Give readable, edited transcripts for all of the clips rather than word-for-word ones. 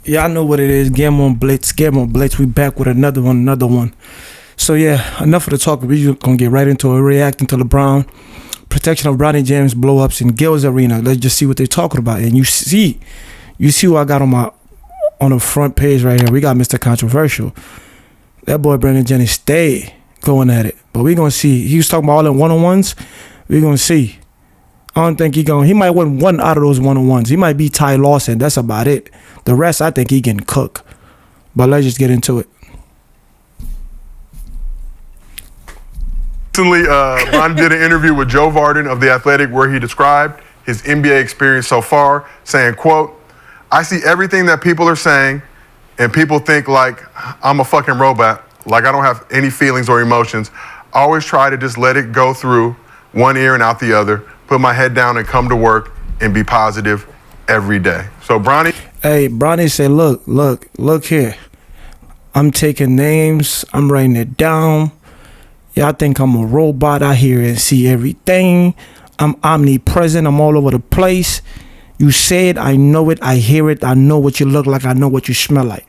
Yeah, I know what it is. Game on Blitz. We back with another one. So yeah, enough of the talk. We're just gonna get right into it. Reacting to LeBron, protection of BRONNY James blow-ups in GIL'S arena. Let's just see what they're talking about. And you see what I got on the front page right here. We got Mr. Controversial. That boy Brandon Jennings stay going at it. But we gonna see. He was talking about all in one-on-ones. We gonna see. I don't think he might win one out of those one-on-ones. He might be Ty Lawson. That's about it. The rest, I think he can cook. But let's just get into it. Recently, Bronny did an interview with Joe Vardon of The Athletic where he described his NBA experience so far, saying, quote, "I see everything that people are saying, and people think like I'm a fucking robot, like I don't have any feelings or emotions. I always try to just let it go through one ear and out the other, put my head down and come to work and be positive every day." So Bronny. Hey, Bronny said, look here. I'm taking names. I'm writing it down. Y'all think I'm a robot. I hear and see everything. I'm omnipresent. I'm all over the place. You say it. I know it. I hear it. I know what you look like. I know what you smell like.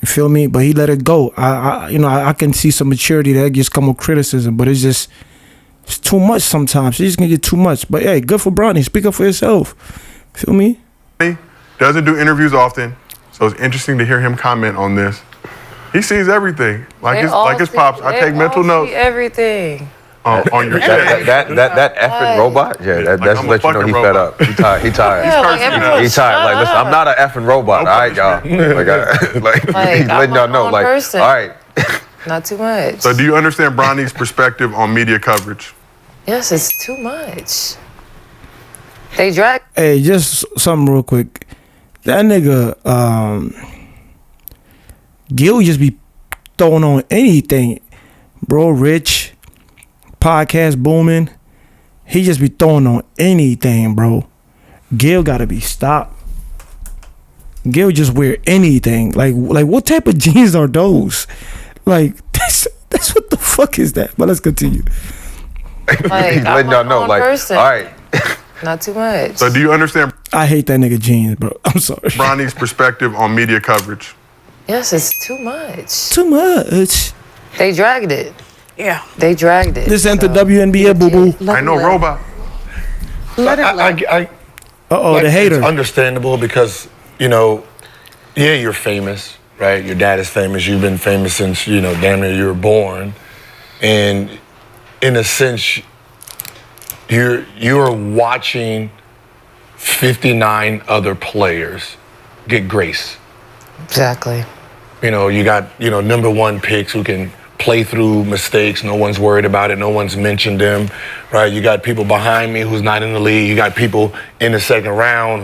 You feel me? But he let it go. I can see some maturity that just come with criticism, but it's too much sometimes. It's just gonna get too much. But hey, good for Bronny. Speak up for yourself. Feel me? Doesn't do interviews often, so it's interesting to hear him comment on this. He sees everything, like his pops. I take mental notes. Everything. On your shit. That effing robot, yeah, that's let you know he fed up. He tired. He tired. Yeah, He's tired. Like, listen, I'm not an effing robot. All right, y'all. He's letting y'all know. Like, all right. Not too much. So, do you understand Bronny's perspective on media coverage? Yes, it's too much. They drag. Hey, just something real quick. That nigga, Gil just be throwing on anything, bro. Rich, podcast booming. He just be throwing on anything, bro. Gil gotta be stopped. Gil just wear anything. Like what type of jeans are those? Like that's what the fuck is that? But let's continue. Like, he's letting y'all know. Like, person. all right. Not too much. So, do you understand? I hate that nigga jeans, bro. I'm sorry. Bronny's perspective on media coverage. Yes, it's too much. Too much. They dragged it. Yeah. They dragged it. This ain't the WNBA, boo-boo. I know, robot. The hater. It's understandable because, yeah, you're famous, right? Your dad is famous. You've been famous since, damn near you were born. And in a sense, you're watching 59 other players get grace. Exactly. You got, number one picks who can play through mistakes. No one's worried about it. No one's mentioned them, right? You got people behind me who's not in the league. You got people in the second round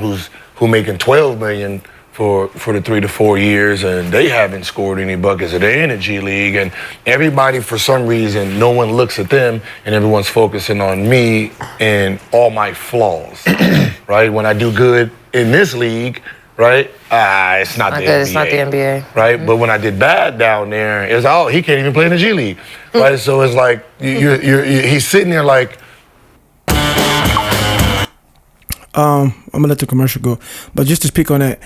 who making $12 million for the 3 to 4 years, and they haven't scored any buckets. They're in the G League, and everybody, for some reason, no one looks at them, and everyone's focusing on me and all my flaws, right? When I do good in this league, right? It's not the NBA. It's not the NBA. Right? But when I did bad down there, it's he can't even play in the G League. Right? So it's like he's sitting there like. I'm gonna let the commercial go. But just to speak on that,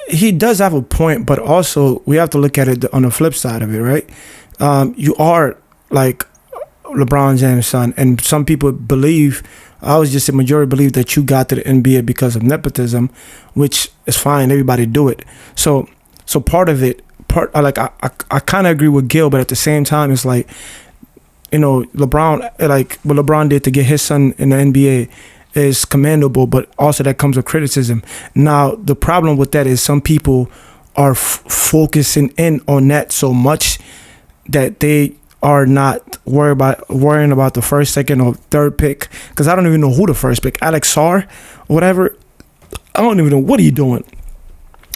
he does have a point, but also we have to look at it on the flip side of it, right? You are like LeBron James' son, and some people believe, I was just a majority believe that you got to the NBA because of nepotism, which is fine. Everybody do it. So part of it, I kind of agree with Gil, but at the same time, it's like, LeBron, like what LeBron did to get his son in the NBA is commendable, but also that comes with criticism. Now, the problem with that is some people are focusing in on that so much that they are not worrying about the first, second, or third pick. Because I don't even know who the first pick, Alex Sarr, whatever. I don't even know what he's doing.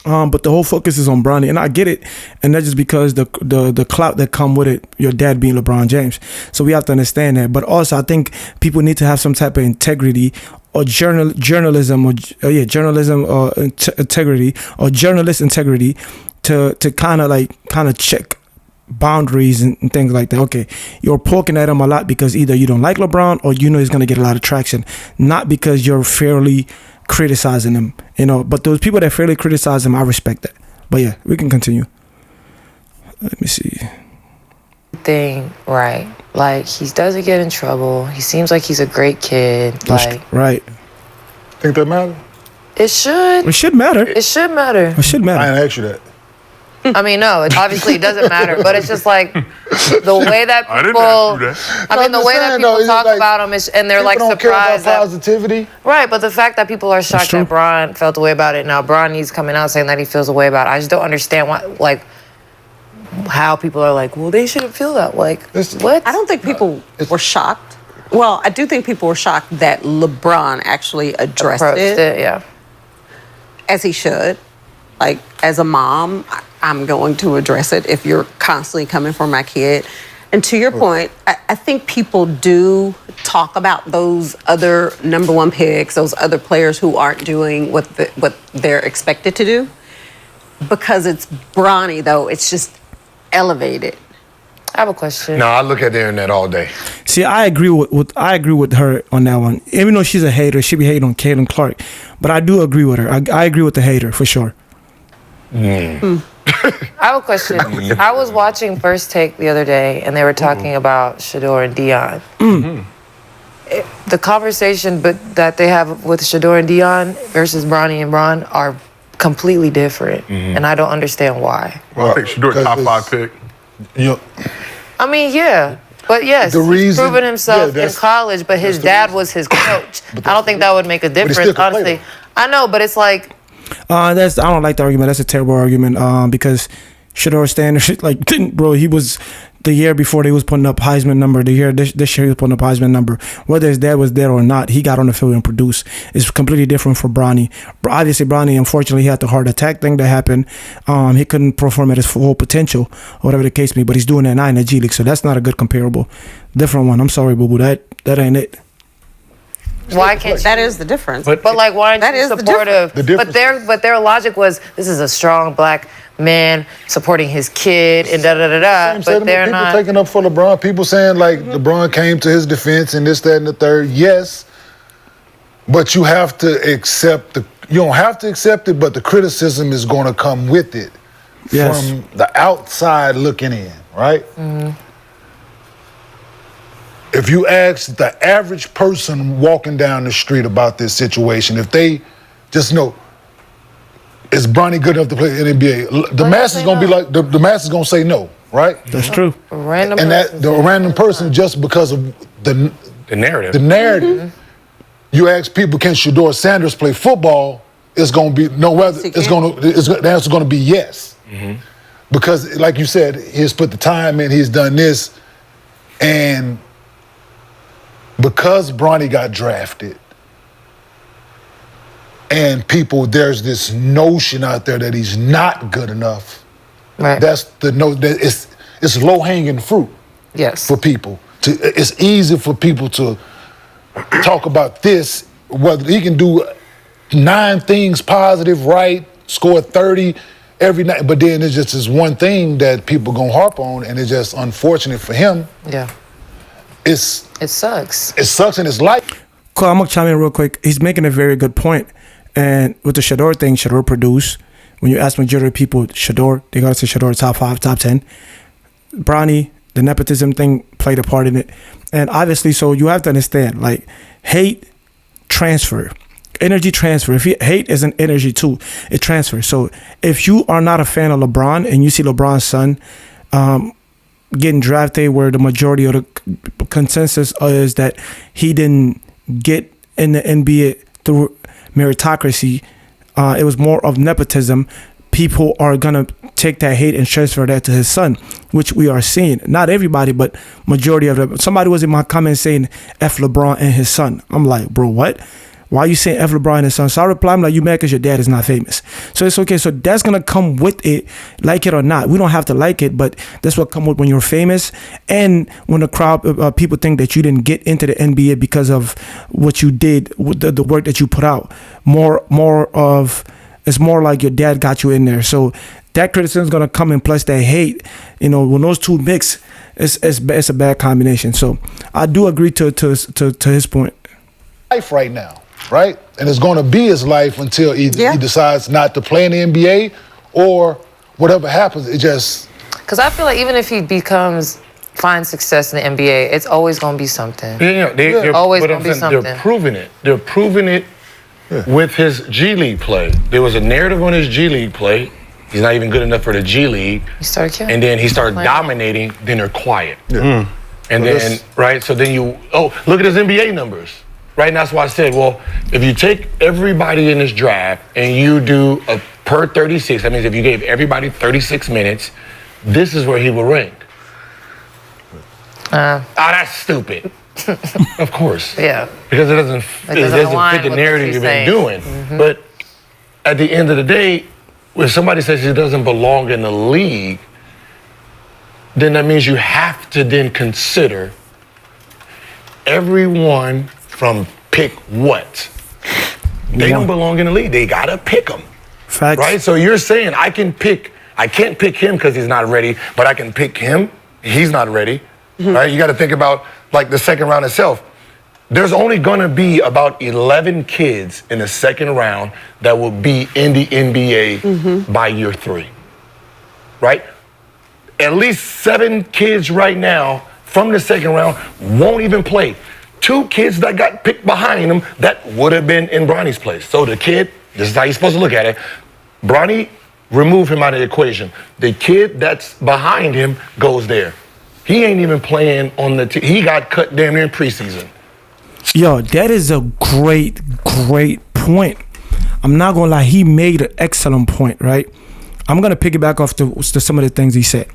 But the whole focus is on Bronny, and I get it, and that's just because the clout that come with it, your dad being LeBron James. So we have to understand that. But also, I think people need to have some type of integrity or journalism or integrity or journalist integrity to kind of check boundaries and things like that. Okay, you're poking at him a lot because either you don't like LeBron or he's going to get a lot of traction, not because you're fairly criticizing him, you know. But those people that fairly criticize him, I respect that. But yeah, we can continue. Let me see. Thing right, like he doesn't get in trouble. He seems like he's a great kid. Like right. Think that matter? It should. It should matter. It should matter. It should matter. I didn't ask you that. I mean, no, it obviously doesn't matter, but it's just like the way that people. I didn't ask you that. I mean, the way that people talk about him is, and they're like People don't care about surprised that. positivity. Right, but the fact that people are shocked that Bron felt a way about it. Now, Bronny's coming out saying that he feels a way about it. I just don't understand why, like, how people are like, well, they shouldn't feel that. Like, what? I don't think people were shocked. Well, I do think people were shocked that LeBron actually addressed it. Yeah. As he should. Like, as a mom, I'm going to address it if you're constantly coming for my kid. And to your point, I think people do talk about those other number one picks, those other players who aren't doing what they're expected to do. Because it's Bronny, though, it's just elevated. I have a question. No, I look at the internet all day. See, I agree with her on that one. Even though she's a hater, she be hating on Caitlin Clark. But I do agree with her. I agree with the hater for sure. I have a question. I was watching First Take the other day, and they were talking about Shador and Dion. The conversation that they have with Shador and Dion versus Bronny and Bron are completely different, and I don't understand why. Well, I think Shador top 5 pick. I mean, yeah. But yes, he's proven himself in college, but his dad was his coach. I don't think that would make a difference, honestly. I know, but it's like... I don't like the argument. That's a terrible argument because Shador standard, like, bro, he was the year before they was putting up Heisman number. The year this year he was putting up Heisman number. Whether his dad was there or not, he got on the field and produced. It's completely different for Bronny. Obviously, Bronny, unfortunately, he had the heart attack thing that happened. He couldn't perform at his full potential, or whatever the case may be. But he's doing that now in the G League, so that's not a good comparable. Different one. I'm sorry, boo boo. That ain't it. Why can't That is the difference. But like, why aren't you supportive? But their logic was, this is a strong black man supporting his kid and da da da da. But they're people not taking up for LeBron. People saying like LeBron came to his defense and this, that, and the third. Yes, but you have to accept you don't have to accept it, but the criticism is going to come with it from the outside looking in, right? If you ask the average person walking down the street about this situation, if they just know, is Bronny good enough to play in the NBA? The mass is going to be like, the mass is going to say no, right? That's true. The random person, just because of the narrative. The narrative. You ask people, can Shador Sanders play football? It's going to be the answer's going to be yes. Because, like you said, he's put the time in, he's done this, and because Bronny got drafted, and there's this notion out there that he's not good enough. Right. That's it's low-hanging fruit. Yes. For people. It's easy for people to talk about this, whether he can do 9 things positive, right, score 30 every night, but then it's just this one thing that people gonna harp on, and it's just unfortunate for him. Yeah. It sucks. It sucks in his life. Cool, I'm gonna chime in real quick. He's making a very good point. And with the Shador thing, Shador produced. When you ask majority of people, Shador, they gotta say Shador top 5, top 10. Bronny, the nepotism thing played a part in it. And obviously, so you have to understand, like, hate transfer. Energy transfer. Hate is an energy too. It transfers. So if you are not a fan of LeBron and you see LeBron's son getting drafted, where the majority of the consensus is that he didn't get in the NBA through meritocracy, it was more of nepotism. People are gonna take that hate and transfer that to his son, which we are seeing. Not everybody, but majority of them. Somebody was in my comments saying F LeBron and his son. I'm like, bro, what? Why are you saying F LeBron and his son? So I reply, I'm like, you mad because your dad is not famous. So it's okay. So that's going to come with it, like it or not. We don't have to like it, but that's what come with when you're famous. And when the crowd, people think that you didn't get into the NBA because of what you did, the work that you put out. It's more like your dad got you in there. So that criticism is going to come in, plus that hate. You know, when those two mix, it's a bad combination. So I do agree to his point. Life right now. Right? and it's going to be his life until either he decides not to play in the NBA or whatever happens. It just... Because I feel like even if he finds success in the NBA, it's always going to be something. They're always going to be something. They're proving it. They're proving it with his G League play. There was a narrative on his G League play. He's not even good enough for the G League. He started killing. And then he started dominating, then they're quiet. And then, right, so then look at his NBA numbers. Right, and that's why I said, well, if you take everybody in this draft and you do a per 36, that means if you gave everybody 36 minutes, this is where he will rank. That's stupid. Of course. Yeah. Because it doesn't fit the narrative you've been doing. But at the end of the day, when somebody says he doesn't belong in the league, then that means you have to then consider everyone from pick what. They don't belong in the league. They gotta pick them. Facts. Right? So you're saying I can't pick him because he's not ready, but I can pick him. He's not ready. Right? You gotta think about like the second round itself. There's only gonna be about 11 kids in the second round that will be in the NBA by year 3. Right? At least 7 kids right now from the second round won't even play. 2 kids that got picked behind him that would have been in Bronny's place. So the kid, this is how you're supposed to look at it. Bronny, remove him out of the equation. The kid that's behind him goes there. He ain't even playing on the team. He got cut damn near in preseason. Yo, that is a great point. I'm not gonna lie, he made an excellent point, right? I'm gonna piggyback off to some of the things he said.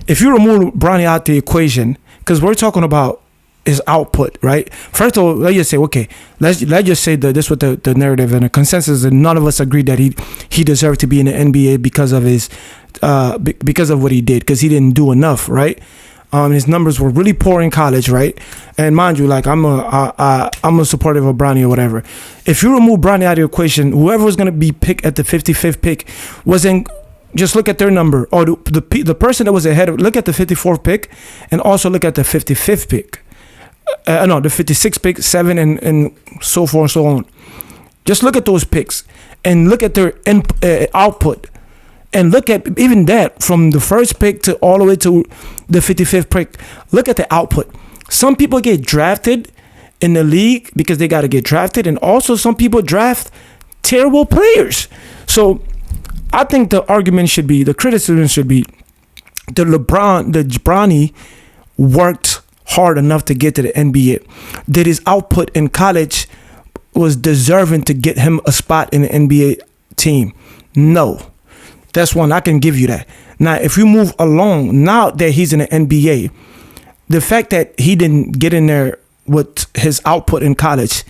If you remove Bronny out the equation, because we're talking about his output, right? First of all, let's just say, okay, let's just say that this was the narrative and the consensus, and none of us agreed that he deserved to be in the NBA because of his because of what he did, because he didn't do enough, right? His numbers were really poor in college, right? And mind you, like I'm a supporter of Bronny or whatever. If you remove Bronny out of the equation, whoever was gonna be picked at the 55th pick wasn't. Just look at their number, or the person that was ahead of. Look at the 54th pick, and also look at the 55th pick. No, the 56th pick, 7, and so forth and so on. Just look at those picks, and look at their output. And look at even that from the first pick to all the way to the 55th pick. Look at the output. Some people get drafted in the league because they got to get drafted, and also some people draft terrible players. So I think the argument should be, the criticism should be, the Bronny worked hard enough to get to the NBA. That his output in college was deserving to get him a spot in the NBA team. No. That's one, I can give you that. Now, if you move along, now that he's in the NBA, the fact that he didn't get in there with his output in college,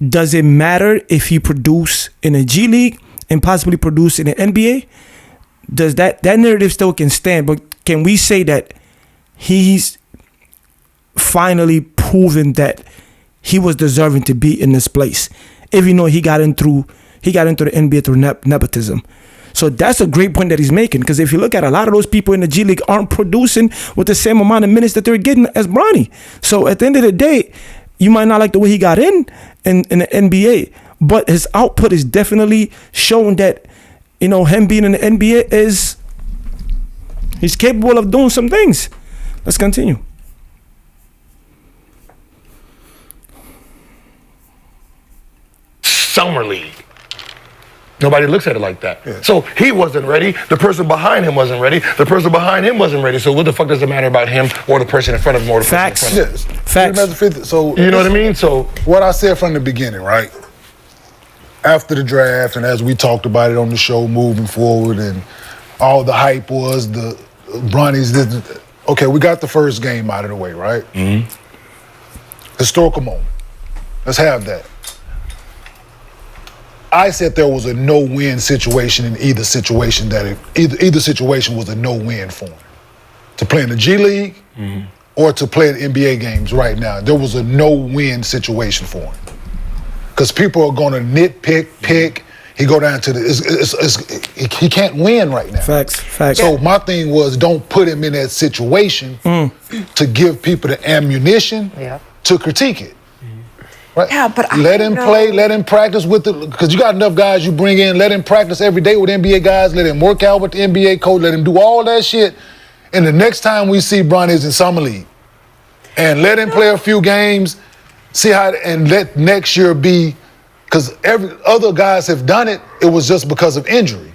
does it matter if he produced in a G League and possibly produce in the NBA? Does that narrative still can stand? But can we say that he's finally proven that he was deserving to be in this place, even though he got into the NBA through nepotism? So that's a great point that he's making, because if you look at a lot of those people in the G League aren't producing with the same amount of minutes that they're getting as Bronny. So at the end of the day, you might not like the way he got in the NBA, but his output is definitely showing that, you know, him being in the NBA he's capable of doing some things. Let's continue. Summer League. Nobody looks at it like that. Yeah. So he wasn't ready. The person behind him wasn't ready. The person behind him wasn't ready. So what the fuck does it matter about him or the person in front of him or the Facts. person in front of him? Facts. So you know what I mean? So what I said from the beginning, right? After the draft, and as we talked about it on the show, moving forward, and all the hype was the Bronny's. Okay, we got the first game out of the way, right? Mm-hmm. Historical moment. Let's have that. I said there was a no-win situation in either situation, either situation was a no-win for him. To play in the G League or to play in NBA games right now, there was a no-win situation for him. Because people are going to nitpick, he go down to he can't win right now. Facts. So my thing was, don't put him in that situation to give people the ammunition to critique it. Right? Yeah, but let him play, let him practice with it, because you got enough guys you bring in, let him practice every day with NBA guys, let him work out with the NBA coach, let him do all that shit. And the next time we see Bronny is in Summer League. And let him play a few games, see how, and let next year be, because every other guys have done it, it was just because of injury,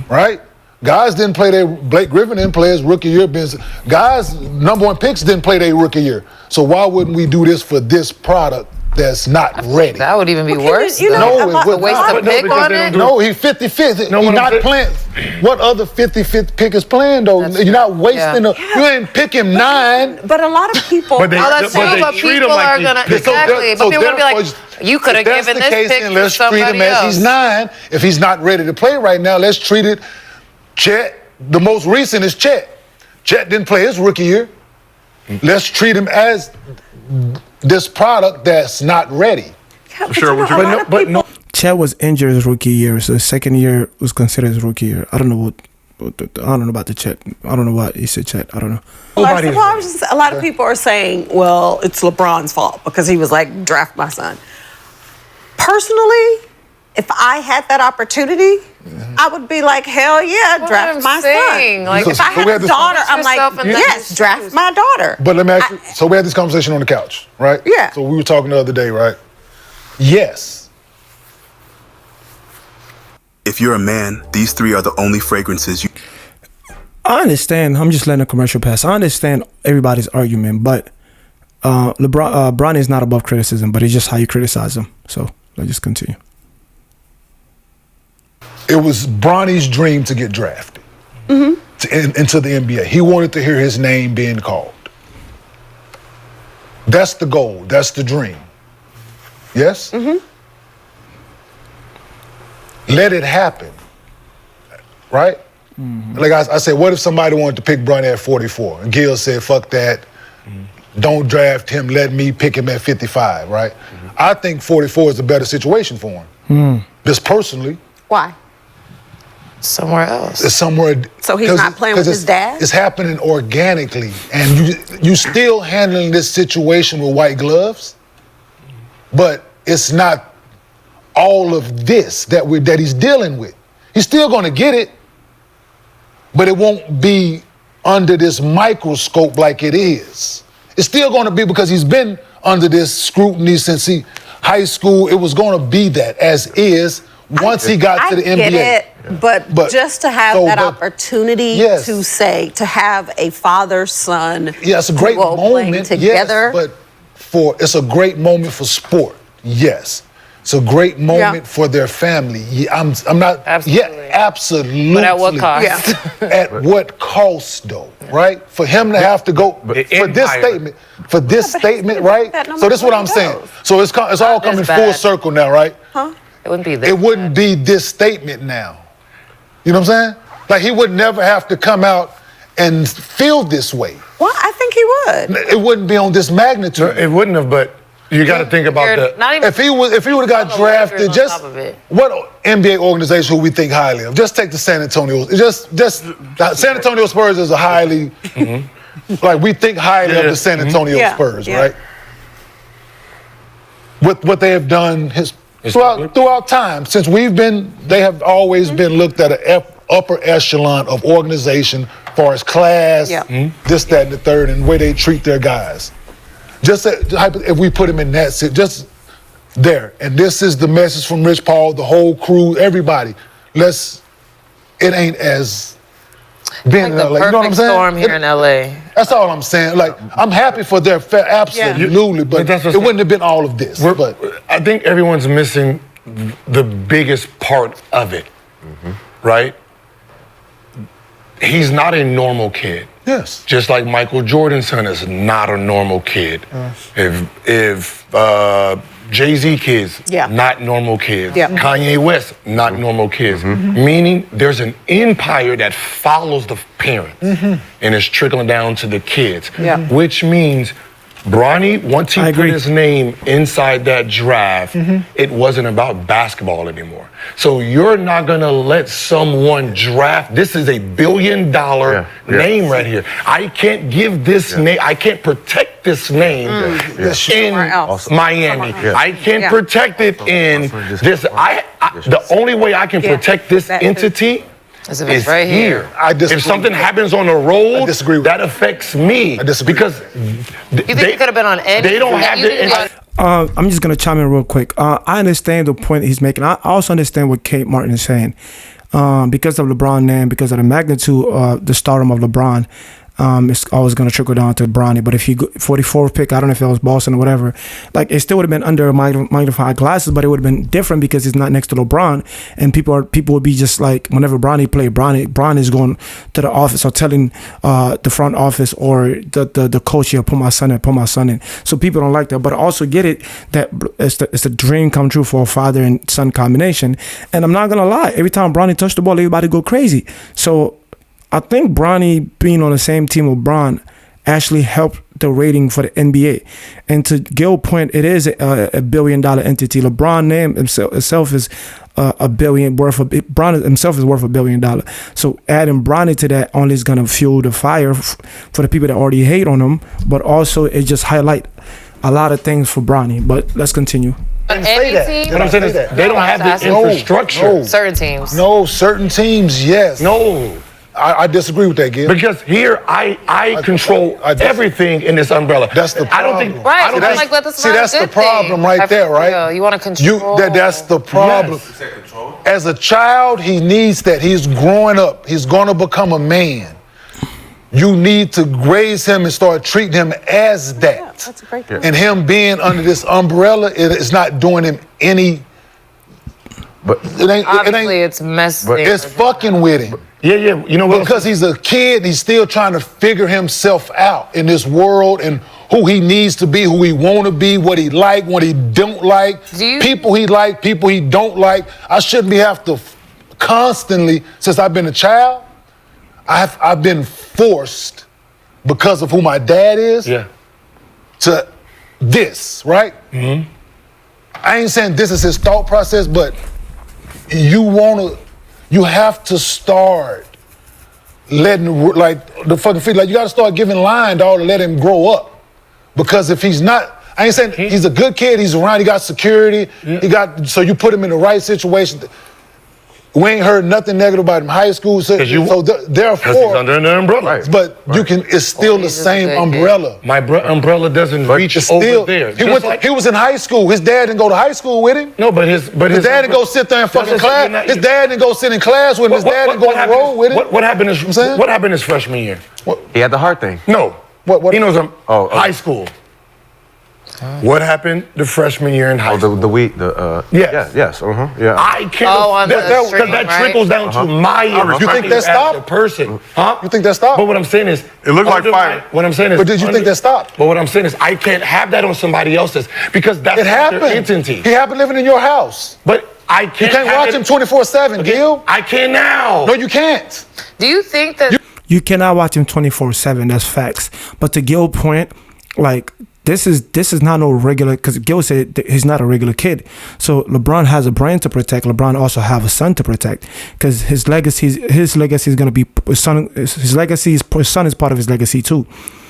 right? Guys didn't play Blake Griffin didn't play his rookie year. Guys, #1 picks didn't play their rookie year. So why wouldn't we do this for this product that's not ready? That would even be worse. No, it wouldn't. Waste a pick on it? No, he 55th. No, He's not playing. What other 55th pick is playing, though? You're not wasting you ain't pick him 9. But a lot of people. But That's true, but people are going to, exactly. But people are going to be like, you could have given this pick to let's treat him as he's 9. If he's not ready to play right now, let's treat it. Chet, the most recent is Chet. Chet didn't play his rookie year. Let's treat him as this product that's not ready. Yeah, Sure, no. Chet was injured his rookie year, so his second year was considered his rookie year. I don't know I don't know about the Chet. I don't know why he said Chet. I don't know. A lot of people are saying, well, it's LeBron's fault because he was like, draft my son. Personally, if I had that opportunity, I would be like, hell yeah, draft my son. Like, if I had a daughter, I'm like, yes, draft my daughter. But let me ask you, so we had this conversation on the couch, right? Yeah. So we were talking the other day, right? Yes. If you're a man, these 3 are the only fragrances you... I understand. I'm just letting a commercial pass. I understand everybody's argument, but Bronny is not above criticism, but it's just how you criticize him. So let's just continue. It was Bronny's dream to get drafted into the NBA. He wanted to hear his name being called. That's the goal. That's the dream. Yes? Let it happen. Right? Like I said, what if somebody wanted to pick Bronny at 44? And GIL'S said, fuck that. Don't draft him. Let me pick him at 55, right? I think 44 is a better situation for him. Just personally. Why? Somewhere else. It's somewhere. So he's not playing with his dad? It's happening organically. And you still handling this situation with white gloves, but it's not all of this that he's dealing with. He's still going to get it, but it won't be under this microscope like it is. It's still going to be, because he's been under this scrutiny since high school. It was going to be that as is once he got to the NBA. I get it, but just to have that opportunity to have a father-son it's a great moment together. Yes, but it's a great moment for sport. Yes. It's a great moment for their family. I'm not. Absolutely. Yeah, absolutely. But at what cost? At what cost, though? Right? For him to have to go for this statement, right? So this is what I'm saying. So it's all coming full circle now, right? Huh? It wouldn't be this. It wouldn't be this statement now. You know what I'm saying? Like, he would never have to come out and feel this way. Well, I think he would. It wouldn't be on this magnitude. It wouldn't have, but you got to think about if he would have got drafted, just what NBA organization who we think highly of? Just take the San Antonio. San Antonio Spurs is a highly, like, we think highly of the San Antonio Spurs, right? What they have done throughout time since they have always been looked at an upper echelon of organization, as far as class, this, that, and the third, and the way they treat their guys. Just if we put him in that, just there. And this is the message from Rich Paul, the whole crew, everybody. It ain't as being like in LA. You know what I'm saying? Storm here in LA. That's all I'm saying. Like, I'm happy for their absolutely, but it wouldn't have been all of this. But I think everyone's missing the biggest part of it, right? He's not a normal kid. Yes. Just like Michael Jordan's son is not a normal kid. If Jay-Z kids, not normal kids. Kanye West, not normal kids. Meaning there's an empire that follows the parents and is trickling down to the kids. Which means Bronny, once he I put agree. his name inside that draft, it wasn't about basketball anymore. So you're not gonna let someone draft. This is $1 billion name right here. I can't give this name. I can't protect this name in Somewhere else. Miami. I can't Yeah. protect it in this. The only way I can protect this That- entity As if it's is right here. here. I disagree. If something happens on the road, I disagree with that affects me. I disagree. Because You think it could have been on Eddie? they don't have You think the. I'm just gonna chime in real quick. I understand the point he's making. I also understand what Kate Martin is saying. Because of LeBron name, because of the magnitude of the stardom of LeBron, it's always going to trickle down to Bronny. But if you go 44th pick, I don't know if it was Boston or whatever, like it still would have been under magnified glasses, but it would have been different because it's not next to LeBron, and people would be just like, whenever Bronny played, Bronny is going to the office or telling the front office or the coach, here, put my son in. So people don't like that, but I also get it that it's a dream come true for a father and son combination. And I'm not gonna lie, every time Bronny touched the ball, everybody go crazy. So I think Bronny being on the same team with Bron actually helped the rating for the NBA. And to Gil's point, it is a $1 billion entity. LeBron name himself is $1 billion worth of. Bron himself is worth $1 billion. So adding Bronny to that only is gonna fuel the fire for the people that already hate on him. But also it just highlight a lot of things for Bronny. But let's continue. Any team? What I'm saying is they don't have the infrastructure. Certain teams. No, certain teams, yes. No. I disagree with that, Gil. Because here I control everything in this umbrella. That's the I don't think. problem. Right. I don't so think. like, that's See, that's the problem right there, right? You want to control. That's the problem. Yes. As a child, he needs that. He's growing up. He's going to become a man. You need to raise him and start treating him as that. Yeah, that's a great point. And him being under this umbrella, it's not doing him any. But Obviously, it's messy. It's fucking with him. Yeah. You know what? Because he's a kid, and he's still trying to figure himself out in this world and who he needs to be, who he want to be, what he like, what he don't like, people he like, people he don't like. I shouldn't be have to constantly, since I've been a child, I've been forced because of who my dad is to this, right? Mm-hmm. I ain't saying this is his thought process, but you have to start letting, like, the fucking feet, like, you got to start giving line, dog, to let him grow up. Because if he's not, I ain't saying he's a good kid, he's around, he got security, so you put him in the right situation. We ain't heard nothing negative about him in high school, so therefore, he's under an umbrella. Right. But you can, it's still the same umbrella. My umbrella doesn't reach over there. He was in high school. His dad didn't go to high school with him. No, but his dad didn't go sit there in fucking class. His dad didn't go sit in class with him. His dad didn't go on the road with him. What happened his freshman year? He had the heart thing. No. What? He knows high school. What happened the freshman year in high school? Yes. Yeah. I can't. Because that trickles down to my year. You think that stopped? Person, huh? You think that stopped? But what I'm saying is, it looked like fire. What I'm saying is, but did you think that stopped? But what I'm saying is, I can't have that on somebody else's because that's it happened. Their entity. He happened living in your house. But I can't. You can't watch him 24/7, Gil. I can now. No, you can't. Do you think that you cannot watch him 24/7? That's facts. But to Gil's point, like, this is not no regular, because Gil said he's not a regular kid. So LeBron has a brand to protect. LeBron also have a son to protect, because his legacy is gonna be his son. His son is part of his legacy too.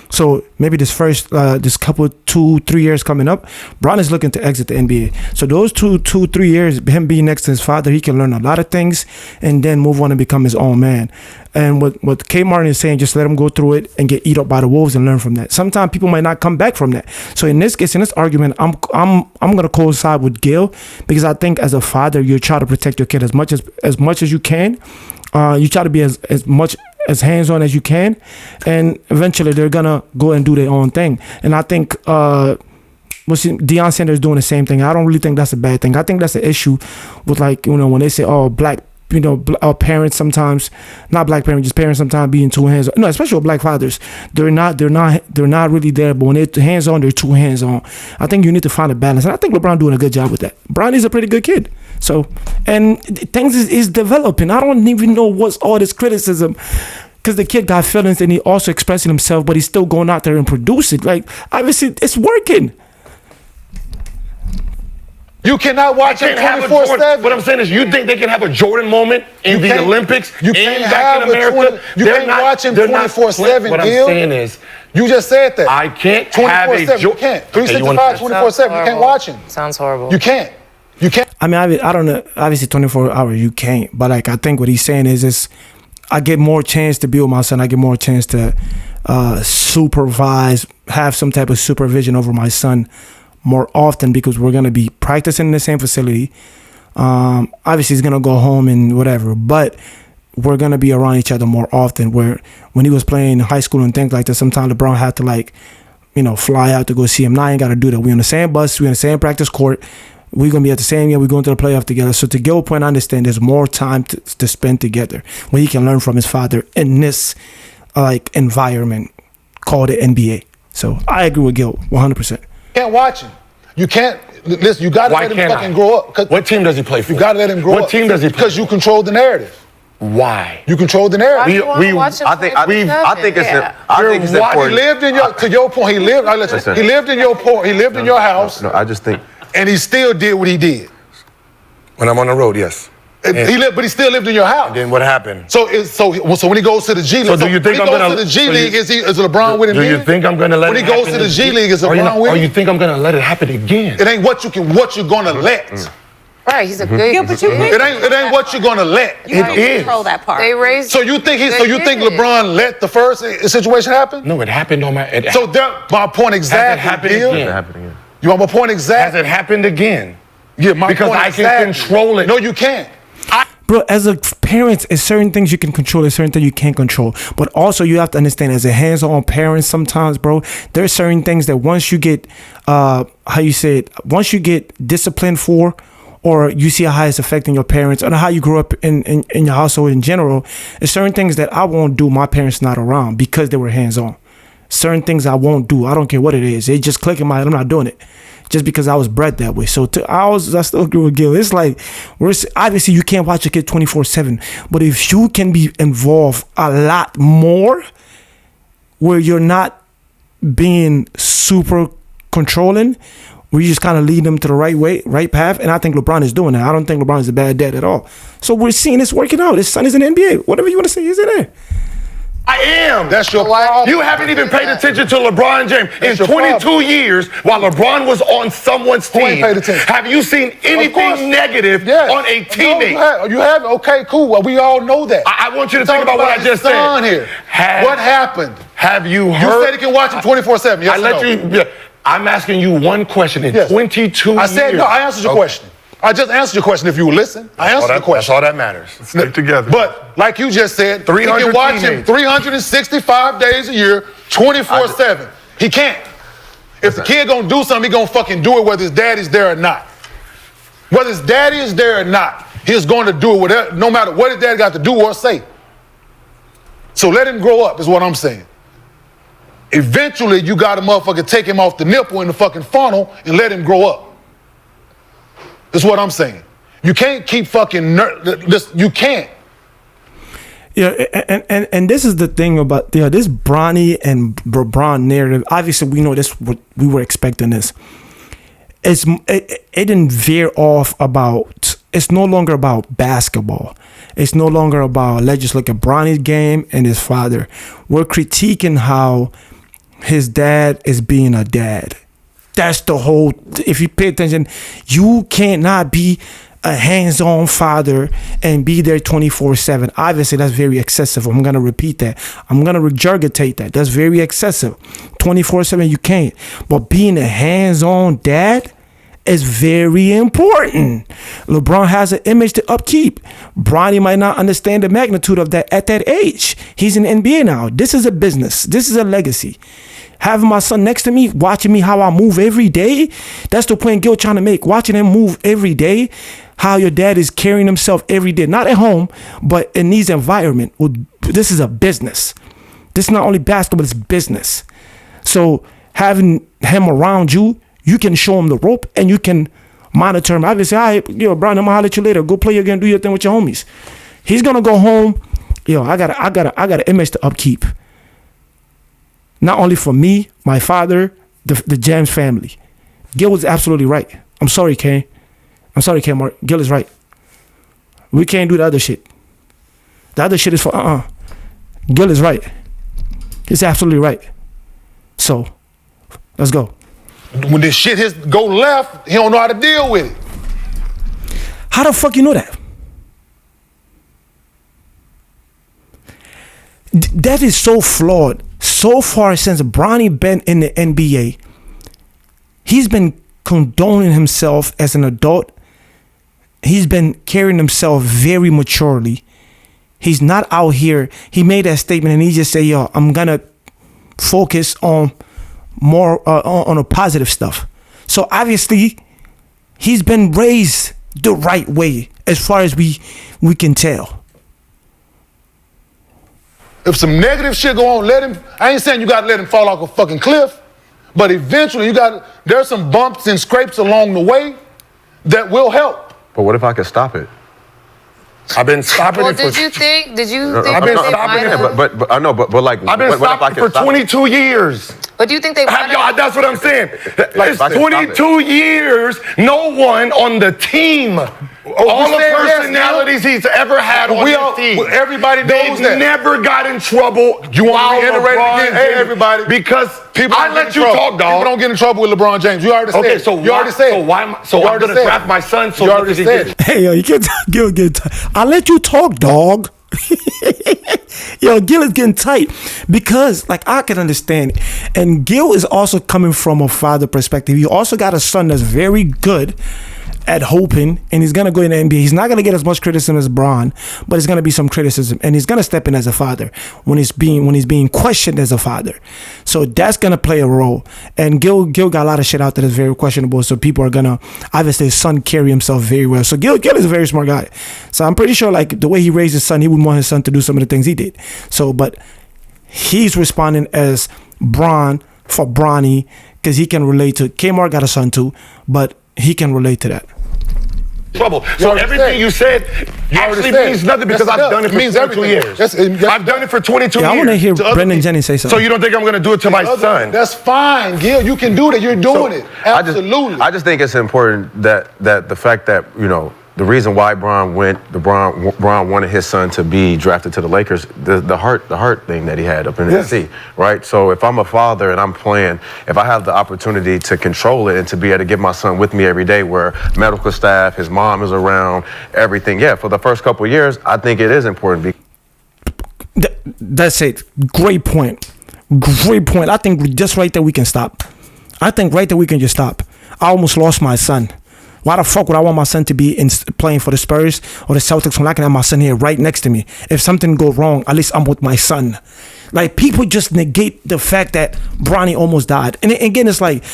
So maybe this couple 2-3 years coming up, Bron is looking to exit the NBA. So those 2-3 years, him being next to his father, he can learn a lot of things and then move on and become his own man. And what Kate Martin is saying, just let him go through it and get eat up by the wolves and learn from that. Sometimes people might not come back from that. So in this case, in this argument, I'm gonna coincide with Gil, because I think as a father, you try to protect your kid as much as you can. You try to be as hands-on as you can, and eventually they're gonna go and do their own thing. And I think Deion Sanders doing the same thing. I don't really think that's a bad thing. I think that's an issue with, like, when they say, black, parents sometimes, not black parents, just parents sometimes being too hands-on. No, especially with black fathers, they're not really there. But when they're hands-on, they're too hands-on. I think you need to find a balance, and I think LeBron doing a good job with that. Bronny's a pretty good kid. So, and things is developing. I don't even know what's all this criticism. because the kid got feelings and he also expressing himself, but he's still going out there and producing. Like, obviously, it's working. You cannot watch him 24/7. What I'm saying is, you think they can have a Jordan moment in the Olympics? You can't back in America? You can't watch him 24/7. What I'm saying is, you just said that. I can't have a Jordan. You can't. 365, 24/7. You can't watch him. Sounds horrible. You can't. You can't. I mean, I don't know. Obviously, 24 hours you can't. But like, I think what he's saying is I get more chance to be with my son. I get more chance to supervise, have some type of supervision over my son more often because we're gonna be practicing in the same facility. Obviously, he's gonna go home and whatever, but we're gonna be around each other more often. Where when he was playing in high school and things like that, sometimes LeBron had to like, fly out to go see him. Now I ain't gotta do that. We on the same bus. We on the same practice court. We're gonna be at the same game. We're going to the playoff together. So to Gil's point, I understand there's more time to spend together when he can learn from his father in this environment called the NBA. So I agree with Gil 100%. Can't watch him. You can't. Listen, you got to let him fucking grow up. What team does he play for? You got to let him grow up. What team does he play for? Because you control the narrative. Why? You control the narrative. I think it's important. He lived in your. To your point, he lived. He lived in your point. He lived in your house. No, I just think. And he still did what he did. When I'm on the road, yes. But he still lived in your house. And then what happened? So when he goes to the G League, so do you think I'm gonna? To the G League, is LeBron with him? Do you think I'm gonna let? When he goes to the G League, is LeBron with him? Or you think I'm gonna let it happen again? It ain't what you're gonna let. Right, he's a good. Yeah, but it ain't what you're gonna let. You control that part. They raised. So you think LeBron let the first situation happen? No, it happened on my. So my point exactly. Has it happened again? You want my point exactly? Has it happened again? Yeah, my because point I exactly. can control it. No, you can't. Bro, as a parent, there's certain things you can control, there's certain things you can't control. But also you have to understand, as a hands-on parent sometimes, bro, there's certain things that once you get, once you get disciplined for, or you see how it's affecting your parents, or how you grew up in your household in general, there's certain things that I won't do my parents not around because they were hands-on. Certain things I won't do. I don't care what it is. It just click in my head. I'm not doing it. Just because I was bred that way. So I still agree with Gil. It's like, obviously you can't watch a kid 24/7, but if you can be involved a lot more, where you're not being super controlling, where you just kind of lead them to the right path, and I think LeBron is doing that. I don't think LeBron is a bad dad at all. So we're seeing this working out. His son is in the NBA. Whatever you want to say, he's in there. I am. That's your problem. You haven't even paid attention to LeBron James. In 22 years, while LeBron was on someone's team, ain't paid attention? Have you seen anything negative on a teammate? No, you have. Okay, cool. Well, we all know that. I want you to think about what I just said. Here. What happened? Have you heard? You said he can watch him 24/7. Yes, I'm asking you one question. In 22 years. I said, no, I answered your question. I just answered your question if you would listen. I answered the question. That's all that matters. Stick together. But like you just said, he can watch him 365 days a year, 24/7. He can't. If the kid gonna do something, he gonna fucking do it whether his daddy's there or not. Whether his daddy is there or not, he's going to do it whatever, no matter what his daddy got to do or say. So let him grow up is what I'm saying. Eventually, you got to motherfucker take him off the nipple in the fucking funnel and let him grow up. That's what I'm saying. You can't keep fucking you can't. Yeah, and this is the thing about this Bronny and LeBron narrative. Obviously, we know this. We were expecting this. It didn't veer off about. It's no longer about basketball. It's no longer about, let's just look at Bronny's game and his father. We're critiquing how his dad is being a dad. That's the whole, if you pay attention, you cannot be a hands-on father and be there 24/7. Obviously, that's very excessive. I'm going to repeat that. I'm going to regurgitate that. That's very excessive. 24/7, you can't. But being a hands-on dad is very important. LeBron has an image to upkeep. Bronny might not understand the magnitude of that at that age. He's in the NBA now. This is a business. This is a legacy. Having my son next to me, watching me how I move every day, that's the point Gil trying to make. Watching him move every day, how your dad is carrying himself every day, not at home, but in these environments. Well, this is a business. This is not only basketball, it's business. So having him around you, you can show him the rope and you can monitor him. Obviously, all right, Brian, I'm gonna holler at you later. Go play again, do your thing with your homies. He's gonna go home yo, I got an image to upkeep. Not only for me, my father, the James family. Gil was absolutely right. I'm sorry, Kane. I'm sorry, Kmart. Gil is right. We can't do the other shit. The other shit is for Gil is right. He's absolutely right. So, let's go. When this shit go left, he don't know how to deal with it. How the fuck you know that? That is so flawed. So far since Bronny been in the NBA, he's been condoning himself as an adult. He's been carrying himself very maturely. He's not out here. He made that statement and he just said, yo, I'm gonna focus on more on the positive stuff. So obviously, he's been raised the right way as far as we can tell. If some negative shit go on, let him. I ain't saying you gotta let him fall off a fucking cliff, but eventually there's some bumps and scrapes along the way that will help. But what if I could stop it? I've been stopping it for. Did you think? I've been stopping it, but I know, but like I've been stopping for 22 years. But do you think they? That's what I'm saying. It's 22 years. No one on the team. All the personalities he's ever had on his team. Everybody knows They've never got in trouble. You want to reiterate again? Hey, everybody. Because people I let you talk, dog. People don't get in trouble with LeBron James. You already said. Okay, so you already said. So I'm gonna draft my son. So you already said. Hey, yo, you can't get. I let you talk, dog. Yo, Gil is getting tight because, like, I can understand it. And Gil is also coming from a father perspective. He also got a son that's very good at hoping, and he's gonna go in the NBA. He's not gonna get as much criticism as Bron, but it's gonna be some criticism, and he's gonna step in as a father when he's being questioned as a father. So that's gonna play a role. And Gil got a lot of shit out there that's very questionable. So people are gonna obviously his son carry himself very well. So Gil is a very smart guy. So I'm pretty sure like the way he raised his son, he wouldn't want his son to do some of the things he did. So, but he's responding as Bron for Bronny because he can relate to. Kmart got a son too, but he can relate to that. Trouble. So everything you said actually means nothing because I've done it for 22 years. I've done it for 22 years. I want to hear Brendan Jennings say something. So you don't think I'm going to do it to my son? That's fine, Gil. You can do that. You're doing it. Absolutely. I just think it's important that the fact that, you know, the reason why Bron wanted his son to be drafted to the Lakers, the heart thing that he had up in D.C., right? So if I'm a father and I'm playing, if I have the opportunity to control it and to be able to get my son with me every day where medical staff, his mom is around, everything, for the first couple of years, I think it is important. That's it. Great point. Great point. I think just right there we can stop. I think right there we can just stop. I almost lost my son. Why the fuck would I want my son to be playing for the Spurs or the Celtics when I can have my son here right next to me? If something go wrong, at least I'm with my son. Like, people just negate the fact that Bronny almost died. And again, it's like,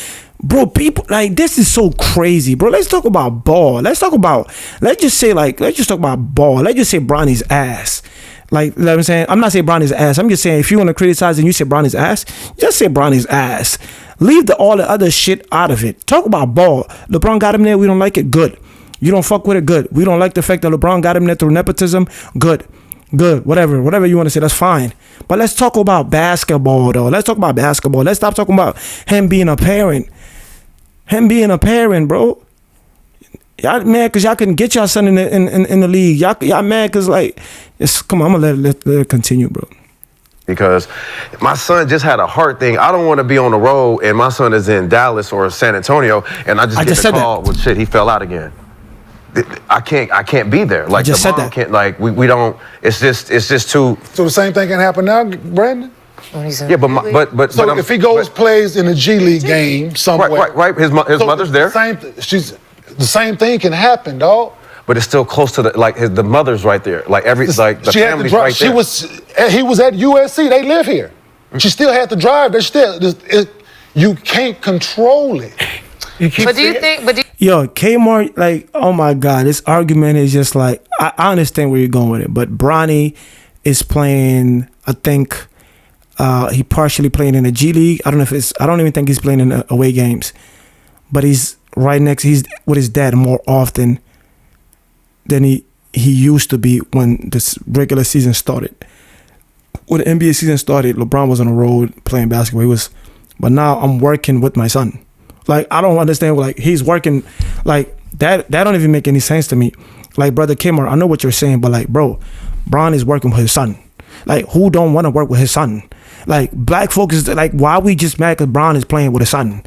bro, people, like, this is so crazy, bro. Let's talk about ball. Let's just talk about ball. Let's just say Bronny's ass. Like, you know what I'm saying? I'm not saying Bronny's ass. I'm just saying if you want to criticize and you say Bronny's ass, just say Bronny's ass. Leave all the other shit out of it. Talk about ball. LeBron got him there. We don't like it. Good. You don't fuck with it. Good. We don't like the fact that LeBron got him there through nepotism. Good. Whatever you want to say, that's fine. But let's talk about basketball, though. Let's talk about basketball. Let's stop talking about him being a parent. Bro. Y'all mad because y'all couldn't get y'all son in the league. Y'all mad because, like, come on, I'm going to let it continue, bro. Because my son just had a heart thing. I don't want to be on the road and my son is in Dallas or San Antonio and I just get the call, well, shit, he fell out again. I can't be there. Like, the mom can't, like, we don't, it's just too. So the same thing can happen now, Brandon? Yeah, but so if he plays in a G League game somewhere. Right. His mother's there. The same thing can happen, dog. But it's still close to the mother's right there. Like the family's right there. He was at USC. They live here. She still had to drive. You can't control it. Yo, Kmart, like, oh my God, this argument is just like, I understand where you're going with it, but Bronny is playing, I think, he partially playing in the G League. I don't even think he's playing in away games, but he's with his dad more often than he he used to be when this regular season started. When the NBA season started, LeBron was on the road playing basketball. But now I'm working with my son. Like, I don't understand. Like, he's working like that. That don't even make any sense to me. Like, brother Kmart, I know what you're saying, but like, bro, Bron is working with his son. Like, who don't want to work with his son? Like, black folks is like, why we just mad because Bron is playing with his son?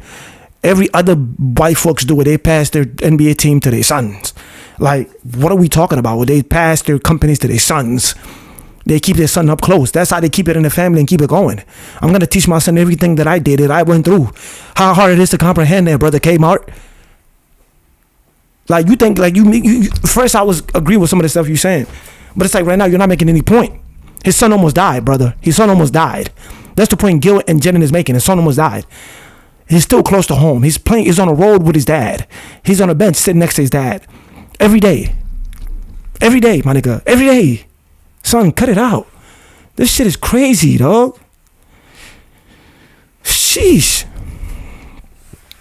Every other white folks do it. They pass their NBA team to their sons. Like, what are we talking about? Well, they pass their companies to their sons. They keep their son up close. That's how they keep it in the family and keep it going. I'm going to teach my son everything that I did, that I went through. How hard it is to comprehend that, brother Kmart. Like, you think, like, you first I was agree with some of the stuff you're saying. But it's like right now, you're not making any point. His son almost died, brother. His son almost died. That's the point Gil and Jenin is making. His son almost died. He's still close to home. He's on a road with his dad. He's on a bench sitting next to his dad. Every day. Every day, my nigga. Every day. Son, cut it out. This shit is crazy, dog. Sheesh.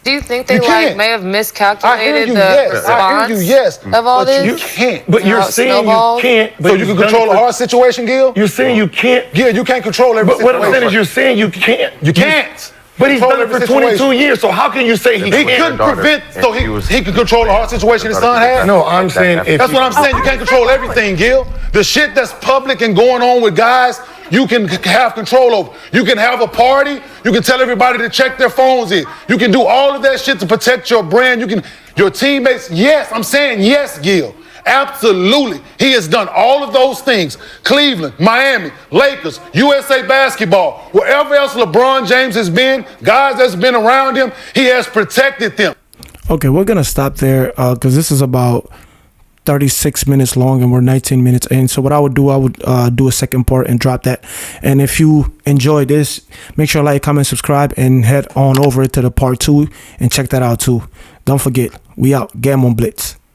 Do you think they may have miscalculated the response of all this? You can't. But you're saying you can't. So you can control a hard situation, Gil? You're saying you can't. Gil, you can't control every situation. But what I'm saying is you're saying you can't. You can't. But he's done it for 22 years, so how can you say he can't? He couldn't prevent, so he could control the hard situation his son had? No, I'm saying that's what I'm saying. You can't control everything, Gil. The shit that's public and going on with guys, you can have control over. You can have a party. You can tell everybody to check their phones in. You can do all of that shit to protect your brand. Your teammates. Yes, I'm saying yes, Gil. Absolutely. He has done all of those things. Cleveland, Miami, Lakers, USA Basketball, wherever else LeBron James has been, guys that's been around him, he has protected them. Okay, we're going to stop there because this is about 36 minutes long and we're 19 minutes in. So what I would do a second part and drop that. And if you enjoyed this, make sure to like, comment, subscribe, and head on over to the part 2 and check that out too. Don't forget, we out. Game on Blitz.